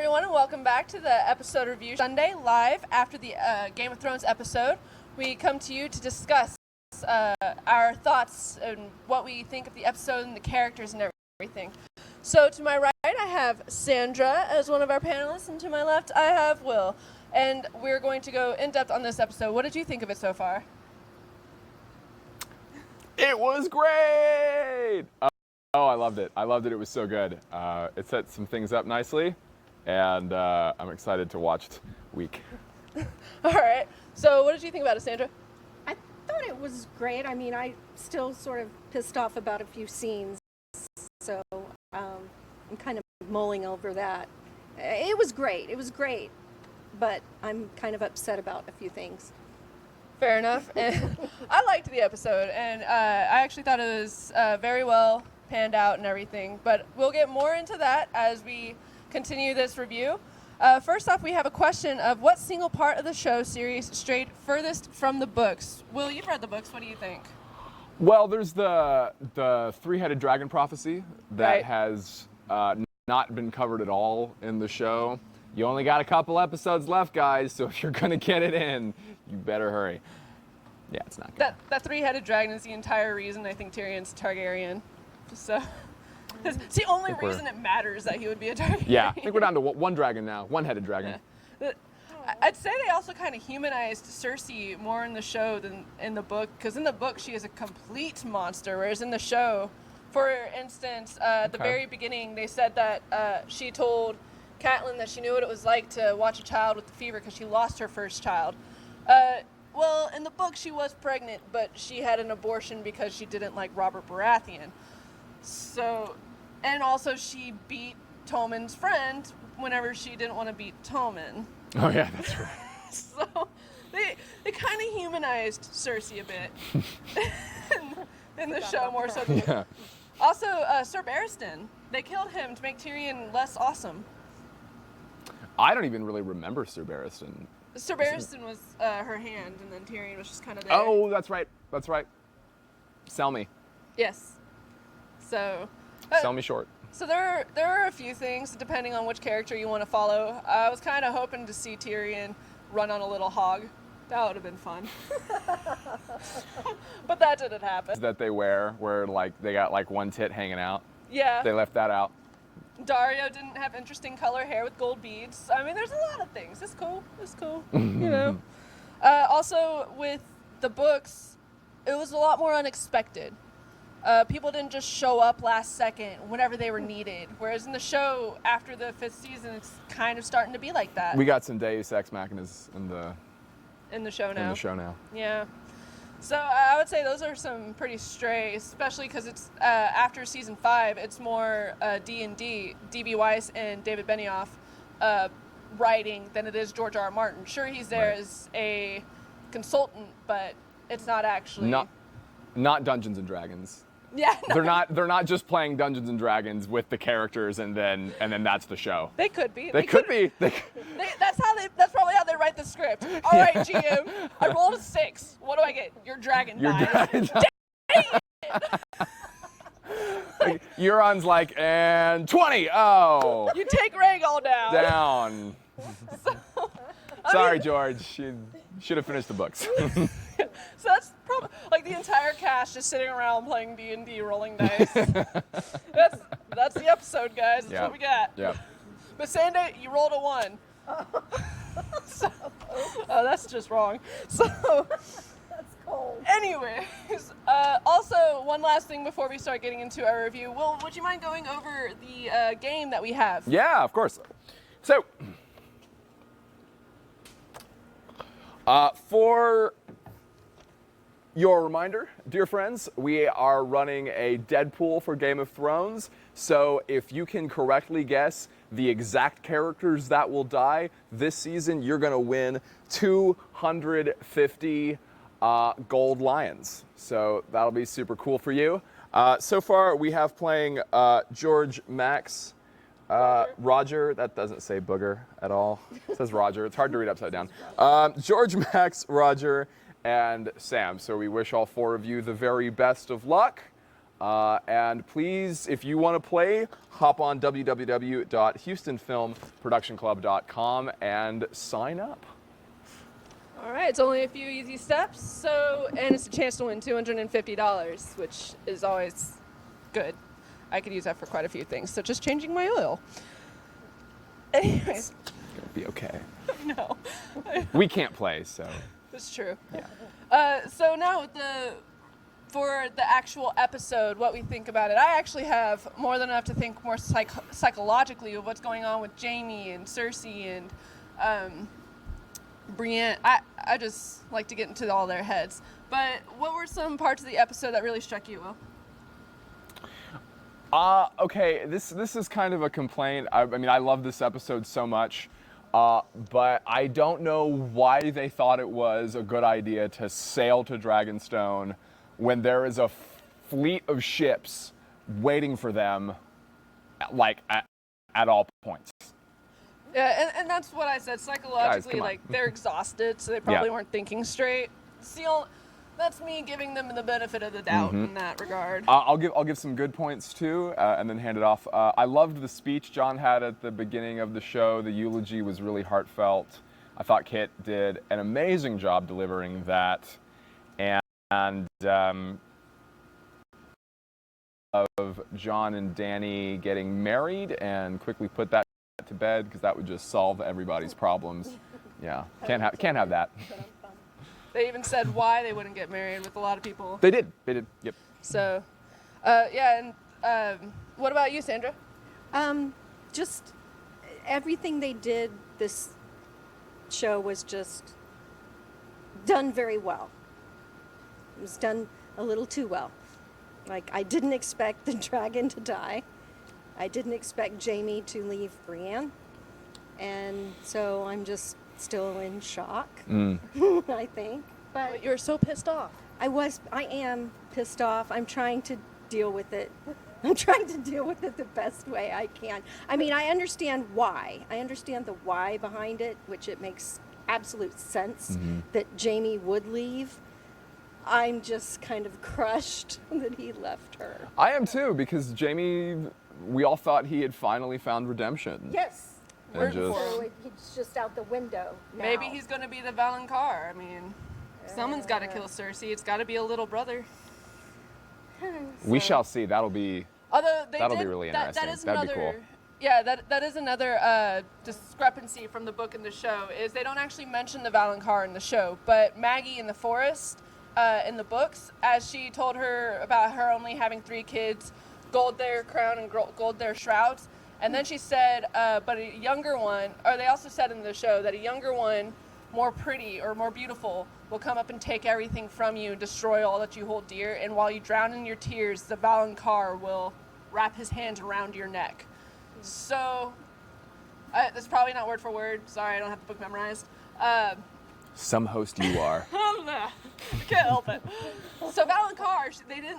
everyone, and welcome back to the episode review. Sunday, live after the Game of Thrones episode, we come to you to discuss our thoughts and what we think of the episode and the characters and everything. So to my right, I have Sandra as one of our panelists, and to my left, I have Will. And we're going to go in-depth on this episode. What did you think of it so far? It was great! Oh, I loved it. I loved it. It was so good. It set some things up nicely, and I'm excited to watch it week. All right. So what did you think about it, Sandra? I thought it was great. I mean, I still sort of pissed off about a few scenes, so I'm kind of mulling over that. It was great. It was great, but I'm kind of upset about a few things. Fair enough. And I liked the episode, and I actually thought it was very well panned out and everything, but we'll get more into that as we continue this review. First off, we have a question of what single part of the show series strayed furthest from the books. Will, you've read the books. What do you think? Well, there's the three-headed dragon prophecy that has not been covered at all in the show. You only got a couple episodes left, guys, so if you're going to get it in, you better hurry. Yeah, it's not good. That three-headed dragon is the entire reason I think Tyrion's Targaryen. So it's the only reason it matters that he would be a Targaryen. Yeah, I think we're down to one dragon now, one-headed dragon. Yeah. I'd say they also kind of humanized Cersei more in the show than in the book, because in the book she is a complete monster, whereas in the show, for instance, at the very beginning, they said that she told Catelyn that she knew what it was like to watch a child with the fever because she lost her first child. Well, in the book she was pregnant, but she had an abortion because she didn't like Robert Baratheon. So, and also she beat Tommen's friend whenever she didn't want to beat Tommen. Oh yeah, that's right. So they kind of humanized Cersei a bit in the show more so than Yeah. Also, Sir Barristan, they killed him to make Tyrion less awesome. I don't even really remember Sir Barristan. Sir Barristan was her hand, and then Tyrion was just kind of there. Oh, that's right. That's right. Sell me. Yes. So. Sell me short. So there are a few things depending on which character you want to follow. I was kind of hoping to see Tyrion run on a little hog. That would have been fun. But that didn't happen. That they wear, where like they got like one tit hanging out. Yeah. They left that out. Dario didn't have interesting color hair with gold beads. I mean, there's a lot of things. It's cool. It's cool. You know. Also, with the books, it was a lot more unexpected. People didn't just show up last second whenever they were needed. Whereas in the show, after the 5th season, it's kind of starting to be like that. We got some Deus Ex Machinas in the show now. In the show now. Yeah. So I would say those are some pretty stray, especially because it's after season 5, it's more D&D, D.B. Weiss and David Benioff writing than it is George R.R. Martin. Sure, he's there as a consultant, but it's not actually. Not Dungeons and Dragons. Yeah. No. They're not just playing Dungeons and Dragons with the characters and then that's the show. They could be. They could be. That's probably how they write the script. All right, GM, I rolled a 6. What do I get? Your dragon dies. Like, Euron's like, and 20. Oh. You take Rhaegal down. Down. Sorry, George. You should have finished the books. So that's probably like the entire cast just sitting around playing D&D, rolling dice. That's the episode, guys. That's what we got. Yeah. But Sandy, you rolled a 1. So, that's just wrong. So That's cold. anyways, also one last thing before we start getting into our review. Will, would you mind going over the game that we have? Yeah, of course. So, for your reminder, dear friends, we are running a Deadpool for Game of Thrones. So if you can correctly guess the exact characters that will die this season, you're going to win 250 gold lions. So that'll be super cool for you. So far, we have playing George, Max, Roger. That doesn't say booger at all. It says Roger. It's hard to read upside down. George, Max, Roger, and Sam. So we wish all 4 of you the very best of luck. And please, if you want to play, hop on www.houstonfilmproductionclub.com and sign up. All right, it's only a few easy steps, and it's a chance to win $250, which is always good. I could use that for quite a few things, such as changing my oil. Anyways. It's going to be okay. No. We can't play, so. That's true. Yeah. So now for the actual episode, what we think about it, I actually have more than enough to think more psychologically of what's going on with Jaime and Cersei and Brienne. I just like to get into all their heads. But what were some parts of the episode that really struck you, Will? Okay, this is kind of a complaint. I mean, I love this episode so much, but I don't know why they thought it was a good idea to sail to Dragonstone when there is a fleet of ships waiting for them, at all points. Yeah, and that's what I said. Psychologically, Guys, they're exhausted, so they probably weren't thinking straight. That's me giving them the benefit of the doubt in that regard. I'll give some good points too, and then hand it off. I loved the speech John had at the beginning of the show. The eulogy was really heartfelt. I thought Kit did an amazing job delivering that, and of John and Dany getting married and quickly put that to bed because that would just solve everybody's problems. Yeah, can't have that. They even said why they wouldn't get married with a lot of people. They did. Yep. So, and what about you, Sandra? Just everything they did this show was just done very well. It was done a little too well. Like, I didn't expect the dragon to die. I didn't expect Jaime to leave Brienne. And so I'm just still in shock, I think. But you're so pissed off. I am pissed off. I'm trying to deal with it. I'm trying to deal with it the best way I can. I mean, I understand why. I understand the why behind it, which it makes absolute sense that Jaime would leave. I'm just kind of crushed that he left her. I am too, because Jaime, we all thought he had finally found redemption. Yes. And So he's just out the window now. Maybe he's going to be the Valonqar. I mean, someone's got to kill Cersei. It's got to be a little brother. We shall see. That'll be That'll be really interesting. That is That'd another, be cool. Yeah, that is another discrepancy from the book and the show, is they don't actually mention the Valonqar in the show, but Maggie in the forest in the books, as she told her about her only having 3 kids, gold their crown and gold their shrouds, and then she said, but a younger one, or they also said in the show that a younger one, more pretty or more beautiful, will come up and take everything from you and destroy all that you hold dear, and while you drown in your tears, the Valonqar will wrap his hands around your neck. So, that's probably not word for word. Sorry, I don't have the book memorized. Some host you are. I can't help it. So Valonqar,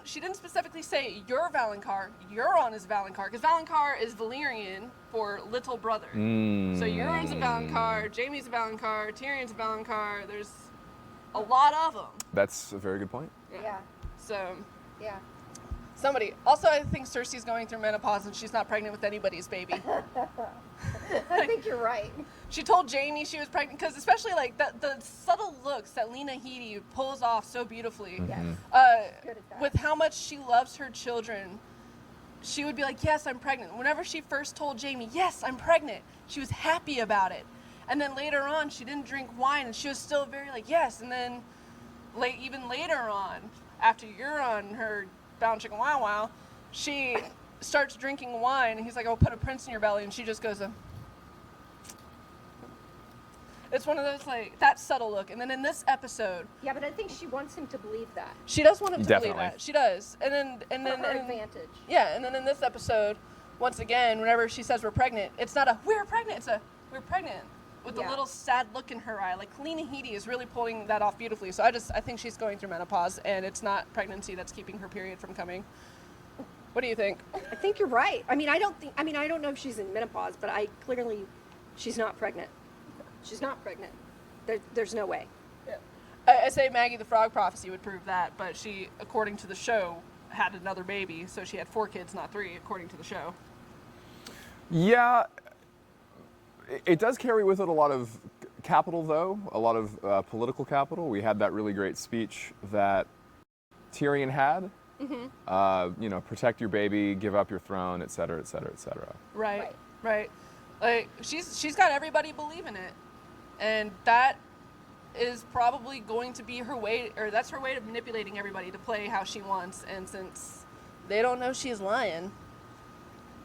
she didn't specifically say your Valonqar. Euron is Valonqar, because Valonqar is Valyrian for little brother. So Euron's a Valonqar, Jaime's a Valonqar, Tyrion's a Valonqar. There's a lot of them. That's a very good point. Yeah. So. Yeah. Somebody. Also, I think Cersei's going through menopause and she's not pregnant with anybody's baby. I think you're right. She told Jaime she was pregnant, because especially like the subtle looks that Lena Headey pulls off so beautifully. Yes. Good at that. With how much she loves her children, she would be like, yes, I'm pregnant. Whenever she first told Jaime, yes, I'm pregnant, she was happy about it. And then later on, she didn't drink wine and she was still very like, yes. And then even later on, after Euron, her bound chicken wow wow, she starts drinking wine and he's like, I'll put a prince in your belly, and she just goes, it's one of those, like, that subtle look. And then in this episode, Yeah, but I think she wants him to believe that. she does want him to Definitely. believe that. She does. And then For her advantage. yeah, and then in this episode, once again, whenever she says we're pregnant, it's not a we're pregnant, it's a we're pregnant, with Yeah. a little sad look in her eye. Like, Lena Headey is really pulling that off beautifully. So I think she's going through menopause, and it's not pregnancy that's keeping her period from coming. What do you think? I think you're right. I don't know if she's in menopause, but she's not pregnant. She's not pregnant. There's no way. I say Maggie the Frog prophecy would prove that, but she, according to the show, had another baby, so she had 4 kids, not 3, according to the show. Yeah, it does carry with it a lot of capital, though, a lot of political capital. We had that really great speech that Tyrion had. Protect your baby, give up your throne, et cetera, et cetera, et cetera. Right. Like she's got everybody believing it, and that is probably going to be her way, or that's her way of manipulating everybody to play how she wants. And since they don't know she's lying,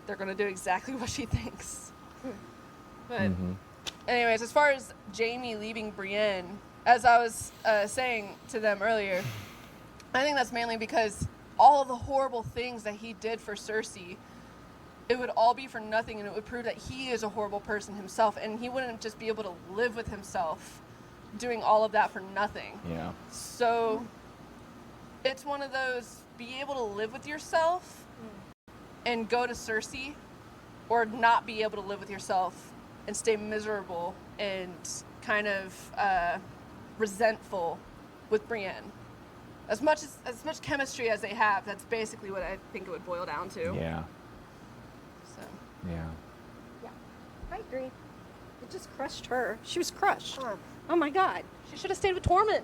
they're going to do exactly what she thinks. But anyways, as far as Jaime leaving Brienne, as I was saying to them earlier, I think that's mainly because all of the horrible things that he did for Cersei, it would all be for nothing, and it would prove that he is a horrible person himself, and he wouldn't just be able to live with himself doing all of that for nothing. Yeah. So it's one of those, be able to live with yourself and go to Cersei, or not be able to live with yourself and stay miserable and kind of resentful with Brienne. As much chemistry as they have, that's basically what I think it would boil down to. Yeah. So. Yeah. Yeah, I agree. It just crushed her. She was crushed. Oh my God. She should have stayed with Tormund.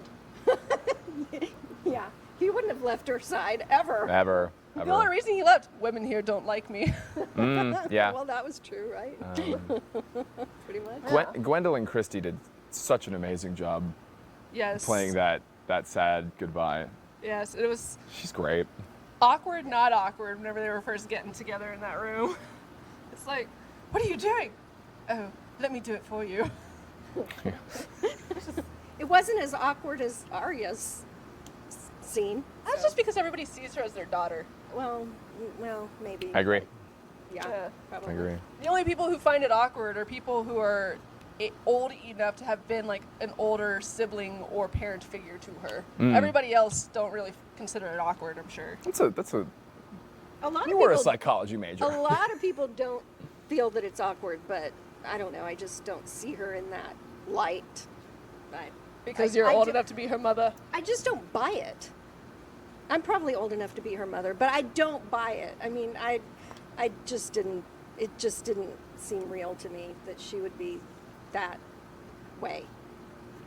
Yeah, he wouldn't have left her side ever. Ever. The only reason he left, women here don't like me. Yeah. Well, that was true, right? Pretty much. Gwendolyn Christie did such an amazing job Yes. playing that sad goodbye. Yes, it was She's great. awkward, not awkward, whenever they were first getting together in that room. It's like, what are you doing? Oh, let me do it for you. It wasn't as awkward as Arya's scene. That's just because everybody sees her as their daughter. Well, maybe. I agree. Yeah, Yeah. probably. I agree. The only people who find it awkward are people who are old enough to have been like an older sibling or parent figure to her. Everybody else don't really consider it awkward, I'm sure. That's a. A lot You of were a people, psychology major. a lot of people don't feel that it's awkward, but I don't know. I just don't see her in that light. Because you're old enough to be her mother. I just don't buy it. I'm probably old enough to be her mother, but I don't buy it. I mean, I just didn't. It just didn't seem real to me that she would be that way.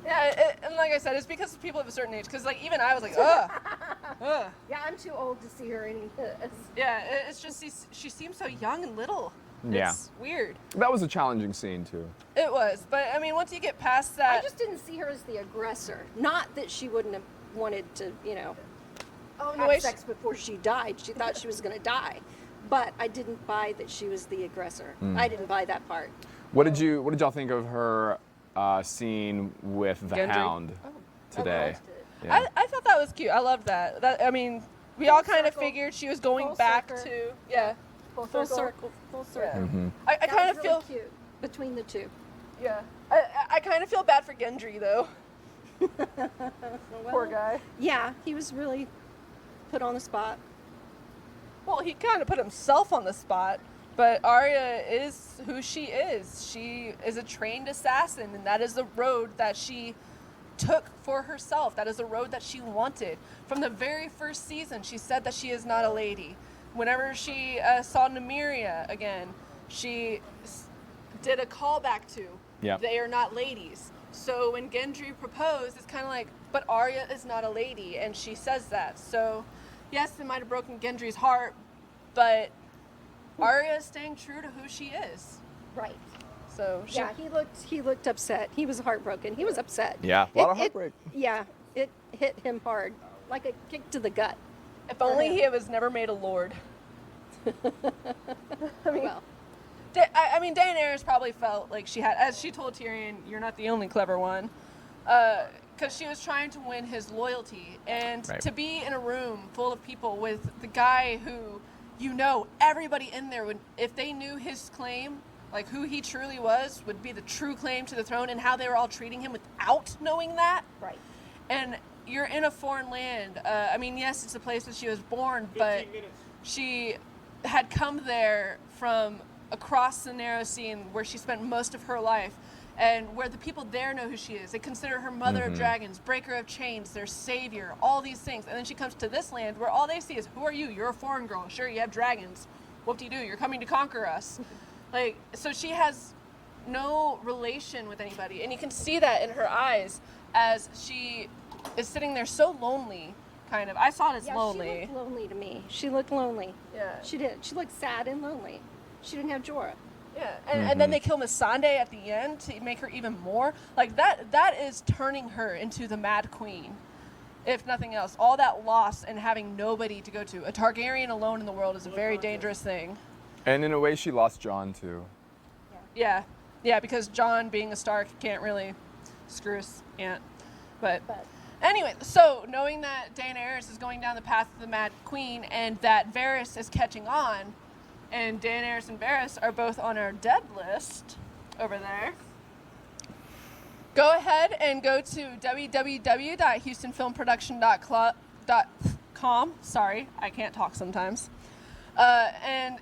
Yeah, and like I said, it's because people of a certain age. Because like even I was like, ugh. Yeah, I'm too old to see her any. Yeah, it's just she seems so young and little. Yeah. It's weird. That was a challenging scene too. It was, but I mean, once you get past that, I just didn't see her as the aggressor. Not that she wouldn't have wanted to, have sex before she died. She thought she was going to die, but I didn't buy that she was the aggressor. I didn't buy that part. What did y'all think of her scene with the Gendry? Hound today? I liked it. Yeah. I thought that was cute. I loved that. I mean, we all kind of circle. figured she was going Full back circle. to Full circle. Full circle. Yeah. I That kind was of really feel cute between the two. yeah. I kind of feel bad for Gendry though. Poor guy. Yeah, he was really put on the spot. Well, he kind of put himself on the spot, but Arya is who she is. She is a trained assassin, and that is the road that she took for herself. That is the road that she wanted. From the very first season, she said that she is not a lady. Whenever she saw Nymeria again, she did a callback to, Yep. they are not ladies. So when Gendry proposed, it's kind of like, but Arya is not a lady, and she says that. So yes, it might have broken Gendry's heart, but Arya is staying true to who she is. Right. So she, Yeah, he looked upset. He was heartbroken. He was upset. Yeah, a lot of heartbreak. Yeah, it hit him hard, like a kick to the gut. if only he was never made a lord. I mean, Well, I mean, Daenerys probably felt like she had, as she told Tyrion, "You're not the only clever one," because she was trying to win his loyalty, and Right. to be in a room full of people with the guy who, everybody in there would, if they knew his claim, like who he truly was, would be the true claim to the throne, and how they were all treating him without knowing that. right. And you're in a foreign land. I mean, yes, it's the place that she was born, but she had come there from across the narrow sea where she spent most of her life. and where the people there know who she is. They consider her mother of dragons, breaker of chains, their savior, all these things. And then she comes to this land where all they see is, who are you? You're a foreign girl. Sure, you have dragons. Whoop-de-doo, you're coming to conquer us. Like, so she has no relation with anybody. And you can see that in her eyes as she is sitting there so lonely, kind of. I saw it as lonely. She looked lonely to me. She looked lonely. Yeah. She did. She looked sad and lonely. She didn't have Jorah. Yeah, and then they kill Missandei at the end to make her even more like that is turning her into the Mad Queen, if nothing else. All that loss and having nobody to go to. A Targaryen alone in the world is a very dangerous thing. And in a way, she lost Jon too. Yeah, because Jon, being a Stark, can't really screw his aunt. But anyway, so knowing that Daenerys is going down the path of the Mad Queen and that Varys is catching on, and Daenerys and Varys are both on our dead list over there. Go ahead and go to www.houstonfilmproduction.com. Sorry, I can't talk sometimes. And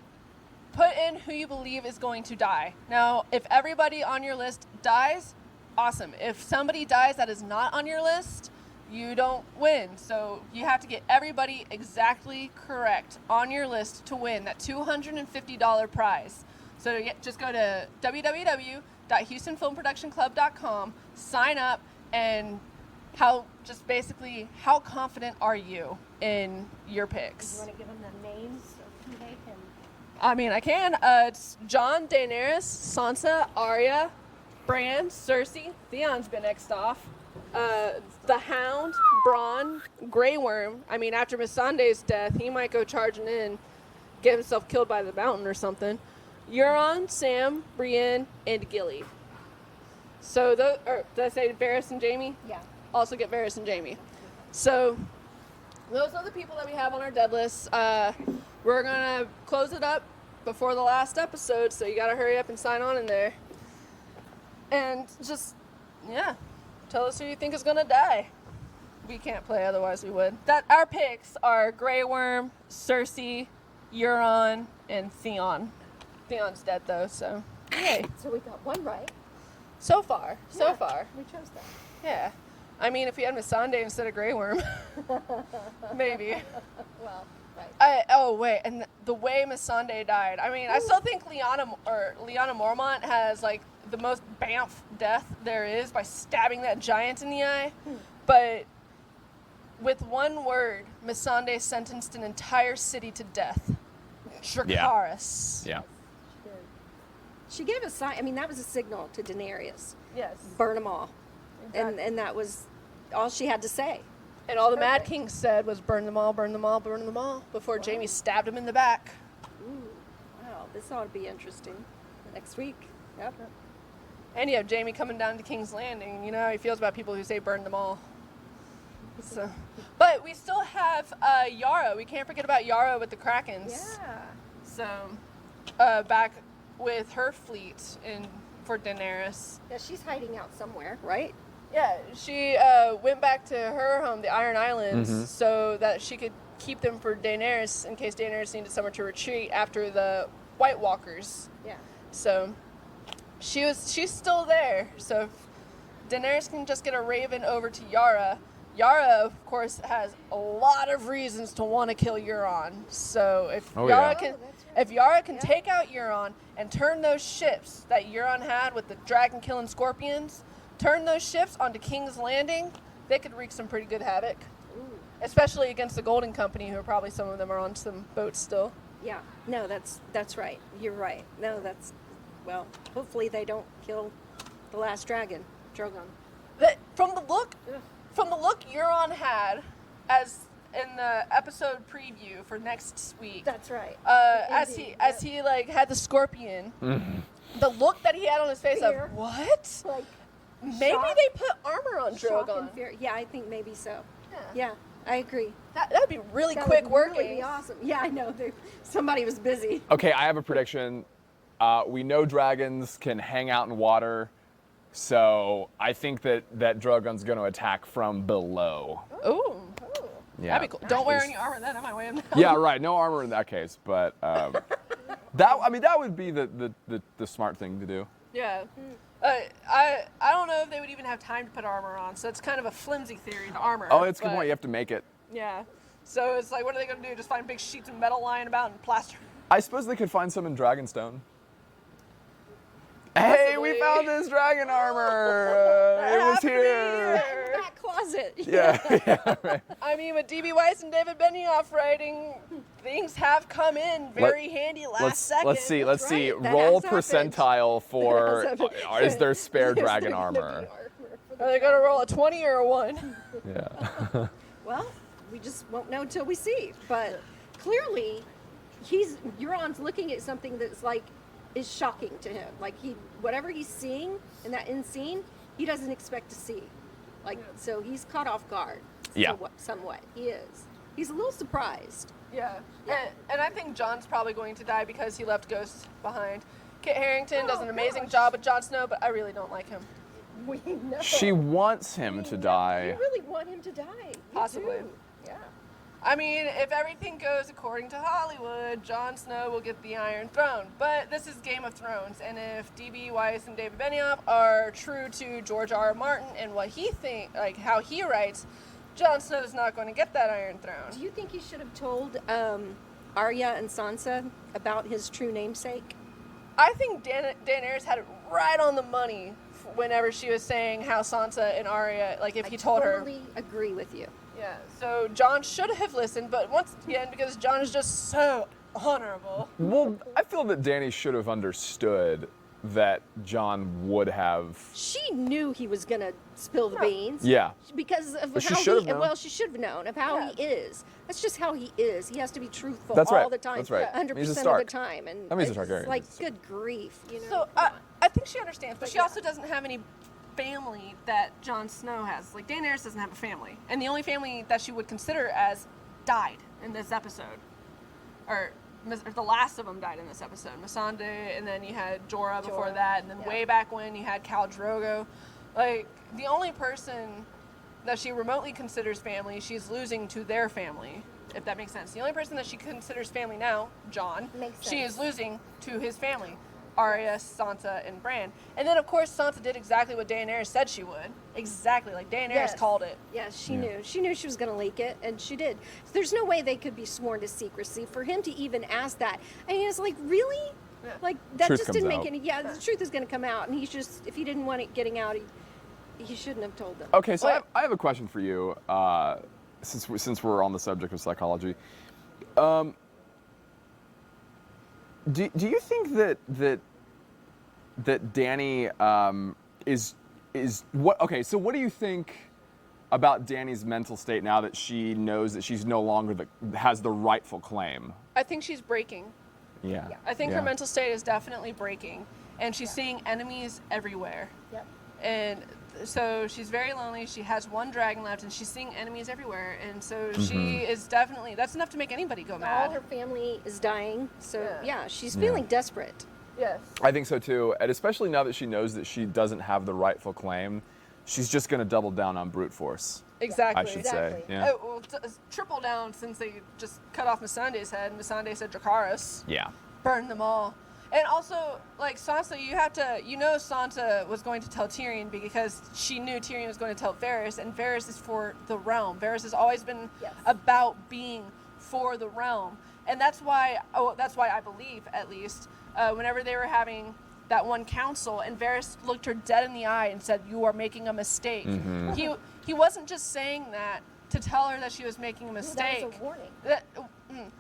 put in who you believe is going to die. Now, if everybody on your list dies, awesome. If somebody dies that is not on your list, you don't win. So you have to get everybody exactly correct on your list to win that $250 prize. So just go to www.houstonfilmproductionclub.com, sign up, and how confident are you in your picks? You want to give them the names of who they can? I mean, I can. It's Jon, Daenerys, Sansa, Arya, Brienne, Cersei. Theon's been X'd off. The Hound, Bronn, Grey Worm. I mean, after Missandei's death, he might go charging in, get himself killed by the mountain or something. Euron, Sam, Brienne, and Gilly. So, did I say Varys and Jaime? Yeah. Also get Varys and Jaime. So, those are the people that we have on our dead list. We're going to close it up before the last episode, so you got to hurry up and sign on in there. And just, tell us who you think is going to die. We can't play, otherwise we would. Our picks are Grey Worm, Cersei, Euron, and Theon. Theon's dead, though, so yay. So we got one right. So far. We chose that. Yeah. I mean, if we had Missandei instead of Grey Worm, maybe. Well, right. And the way Missandei died. I mean, I still think Lyanna Mormont has, like, the most bamf death there is by stabbing that giant in the eye. But with one word, Missandei sentenced an entire city to death. Dracarys. Yeah. She gave a sign. I mean, that was a signal to Daenerys. Yes. Burn them all. Exactly. And that was all she had to say. And all the Mad King said was burn them all, burn them all, burn them all, before Jaime stabbed him in the back. Ooh, wow, this ought to be interesting. Next week. Yep. And you have Jaime coming down to King's Landing. You know how he feels about people who say burn them all. So, but we still have Yara. We can't forget about Yara with the Krakens. Yeah. So, back with her fleet for Daenerys. Yeah, she's hiding out somewhere, right? Yeah, she went back to her home, the Iron Islands, so that she could keep them for Daenerys in case Daenerys needed somewhere to retreat after the White Walkers. Yeah. So she's still there. So if Daenerys can just get a raven over to Yara. Yara, of course, has a lot of reasons to want to kill Euron. So if Yara can take out Euron and turn those ships that Euron had with the dragon killing scorpions, turn those ships onto King's Landing, they could wreak some pretty good havoc. Ooh. Especially against the Golden Company, who probably some of them are on some boats still. Yeah. No, that's right. You're right. No, well, hopefully they don't kill the last dragon, Drogon. From the look Euron had, as in the episode preview for next week. That's right. As he like had the scorpion, the look that he had on his face Fear. of what? Like Maybe shock, they put armor on shock Drogon. and fear. Yeah, I think maybe so. Yeah, I agree. That'd be really That quick would working. really be awesome. Yeah, I know. Somebody was busy. Okay, I have a prediction. We know dragons can hang out in water, so I think that Drogon's going to attack from below. Ooh. Yeah. That'd be cool. Don't wear any armor then. I might wear them. Yeah, right. No armor in that case, but that would be the smart thing to do. Yeah. I don't know if they would even have time to put armor on, so it's kind of a flimsy theory, the armor. Oh, it's a good point. You have to make it. Yeah. So it's like, what are they going to do? Just find big sheets of metal lying about and plaster? I suppose they could find some in Dragonstone. Hey, we found this dragon armor. It was here. In that closet. Yeah, right. I mean, with D.B. Weiss and David Benioff writing, things have come in very handy last second. Let's see. right. That Roll has happened. percentile for. That has happened. Is there spare Is there dragon gonna be armor? for the Are they going to roll a 20 or a 1? Yeah. Well, we just won't know until we see. But clearly, Euron's looking at something that's like is shocking to him. Like whatever he's seeing in that end scene, he doesn't expect to see. Like so, he's caught off guard. Yeah. Somewhat he is. He's a little surprised. Yeah. And I think Jon's probably going to die because he left Ghost behind. Kit Harington does an amazing job with Jon Snow, but I really don't like him. We know. She wants him to die. You really want him to die. You Possibly. do. Yeah. I mean, if everything goes according to Hollywood, Jon Snow will get the Iron Throne. But this is Game of Thrones, and if D.B. Weiss and David Benioff are true to George R. R. Martin and what he how he writes, Jon Snow's not going to get that Iron Throne. Do you think he should have told Arya and Sansa about his true namesake? I think Daenerys had it right on the money whenever she was saying how Sansa and Arya, like if he told her. I totally agree with you. Yeah, so Jon should have listened, but once again, because Jon is just so honorable. Well, I feel that Dany should have understood that Jon would have. She knew he was gonna spill the beans. Yeah. Because of But she how should have known. well, she should have known of how he is. That's just how he is. He has to be truthful That's all right. the time. That's right. 100% He's a of the Stark. time. And I mean, he's a it's Targaryen. like, good grief, you know. So I think she understands, but she also doesn't have any family that Jon Snow has. Like Daenerys doesn't have a family, and the only family that she would consider as died in this episode, or the last of them died in this episode. Missandei, and then you had Jorah before that, and then way back when you had Khal Drogo. Like the only person that she remotely considers family, she's losing to their family. If that makes sense. The only person that she considers family now, Jon, she is losing to his family. Arya, Sansa, and Bran. And then, of course, Sansa did exactly what Daenerys said she would. Exactly, like Daenerys called it. Yes, she knew. She knew she was going to leak it, and she did. There's no way they could be sworn to secrecy. For him to even ask that, I mean, it's like, really? Yeah. Like, that Truth just didn't comes make out. any... Yeah, the truth is going to come out, and he's just... If he didn't want it getting out, he shouldn't have told them. Okay, so I have a question for you, since we're on the subject of psychology. Do you think that Dany is what? Okay, so what do you think about Dany's mental state now that she knows that she's no longer has the rightful claim? I think she's breaking. Yeah. I think her mental state is definitely breaking, and she's seeing enemies everywhere. Yep. And so she's very lonely. She has one dragon left, and she's seeing enemies everywhere. And so she is definitely, that's enough to make anybody go mad. All her family is dying, so yeah, she's feeling desperate. Yes. I think so too, and especially now that she knows that she doesn't have the rightful claim, she's just going to double down on brute force. Exactly. I should say. Yeah. Well, triple down since they just cut off Missandei's head, and Missandei said Dracarys. Yeah. Burn them all. And also, like, Sansa, Sansa was going to tell Tyrion because she knew Tyrion was going to tell Varys, and Varys is for the realm. Varys has always been about being for the realm. And that's why I believe, at least, whenever they were having that one council, and Varys looked her dead in the eye and said, "You are making a mistake." Mm-hmm. He wasn't just saying that to tell her that she was making a mistake. That was a warning.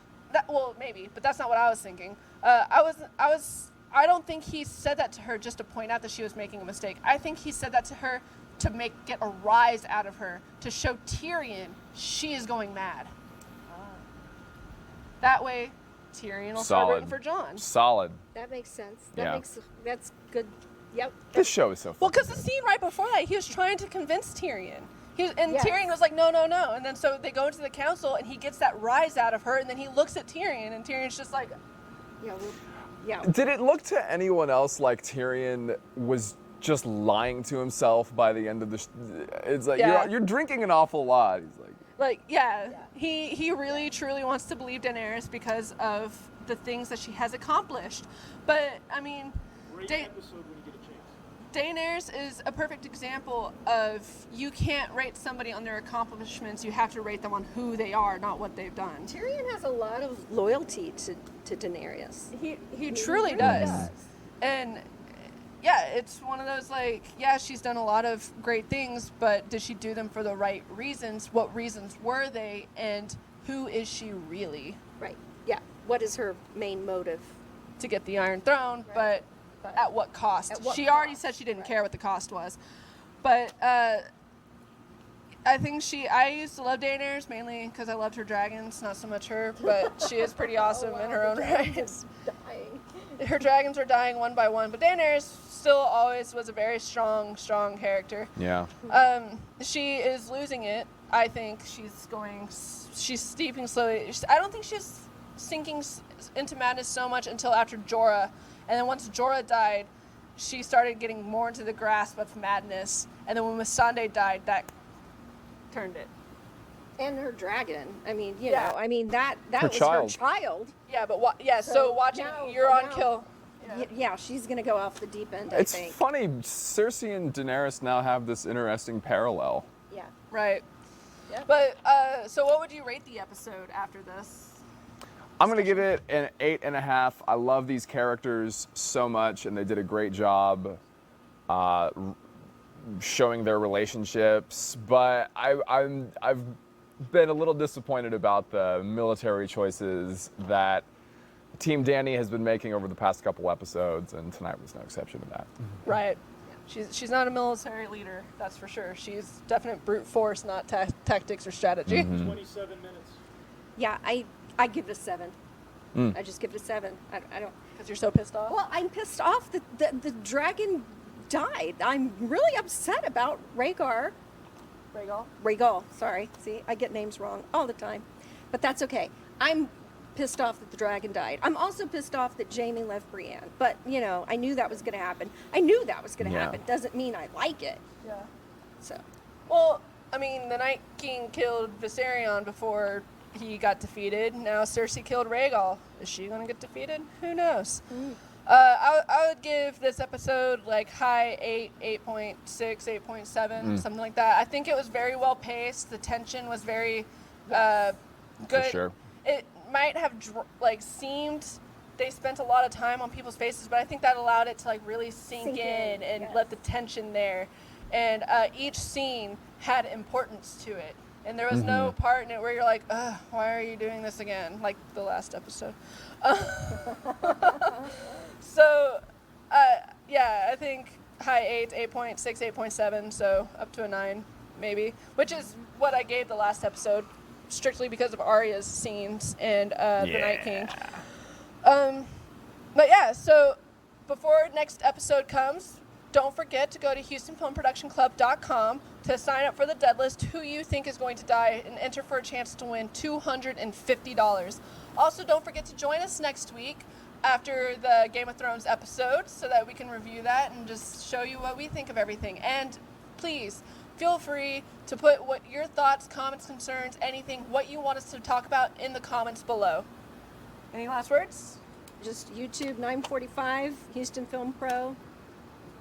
Well, maybe, but that's not what I was thinking. I don't think he said that to her just to point out that she was making a mistake. I think he said that to her to get a rise out of her, to show Tyrion she is going mad. That way, Tyrion will start rooting for Jon. Solid. That makes sense. Yeah. That's good. Yep. This show is so fun. Well, because the scene right before that, he was trying to convince Tyrion. Yes. Tyrion was like, no. And then so they go into the council, and he gets that rise out of her, and then he looks at Tyrion, and Tyrion's just like... Yeah. Did it look to anyone else like Tyrion was just lying to himself by the end of the... It's like, you're drinking an awful lot. He's like... He really, truly wants to believe Daenerys because of the things that she has accomplished. But, I mean... Great episode when you get a chance. Daenerys is a perfect example of you can't rate somebody on their accomplishments. You have to rate them on who they are, not what they've done. Tyrion has a lot of loyalty to Daenerys. He truly really does. And yeah, it's one of those like, yeah, she's done a lot of great things, but did she do them for the right reasons? What reasons were they? And who is she really? Right. Yeah. What is her main motive? To get the Iron Throne, but at what cost? She already said she didn't care what the cost was. But I think I used to love Daenerys mainly because I loved her dragons, not so much her, but she is pretty awesome in her own right. Her dragons are dying one by one, but Daenerys still always was a very strong character. Yeah. She is losing it. I think she's steeping slowly. I don't think she's sinking into madness so much until after Jorah. And then once Jorah died, she started getting more into the grasp of madness. And then when Missandei died, that turned it. And her dragon. I mean, Yeah. that Her was child. her child. Yeah, but so watching Euron kill. Yeah, she's going to go off the deep end, I It's think. funny, Cersei and Daenerys now have this interesting parallel. Yeah. Right. Yep. But, so what would you rate the episode after this? I'm going to give it an 8.5. I love these characters so much, and they did a great job showing their relationships. But I've been a little disappointed about the military choices that Team Dany has been making over the past couple episodes, and tonight was no exception to that. Right. She's not a military leader, that's for sure. She's definite brute force, not tactics or strategy. 27 minutes. Yeah, I give it a 7. I just give it a 7. I don't. Because you're so pissed off? Well, I'm pissed off that the dragon died. I'm really upset about Rhaegar. Rhaegal, sorry. See, I get names wrong all the time. But that's okay. I'm pissed off that the dragon died. I'm also pissed off that Jaime left Brienne. But, I knew that was going to happen. Yeah. Doesn't mean I like it. Yeah. So, Well, I mean, the Night King killed Viserion before he got defeated. Now Cersei killed Rhaegal. Is she going to get defeated? Who knows? I would give this episode like high 8, 8.6, 8.7, something like that. I think it was very well paced. The tension was very good. For sure. It might have seemed they spent a lot of time on people's faces, but I think that allowed it to like really sink in and yes. let the tension there. And each scene had importance to it. And there was no part in it where you're like, ugh, why are you doing this again? Like the last episode. So, yeah, I think high 8, 8.6, 8.7, so up to a 9, maybe. Which is what I gave the last episode, strictly because of Arya's scenes and the Night King. But yeah, so before next episode comes, don't forget to go to HoustonFilmProductionClub.com to sign up for the dead list, who you think is going to die, and enter for a chance to win $250. Also, don't forget to join us next week after the Game of Thrones episode so that we can review that and just show you what we think of everything. And please, feel free to put what your thoughts, comments, concerns, anything, what you want us to talk about in the comments below. Any last words? just YouTube 9:45, Houston Film Pro.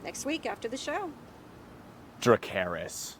Next week after the show. Dracarys.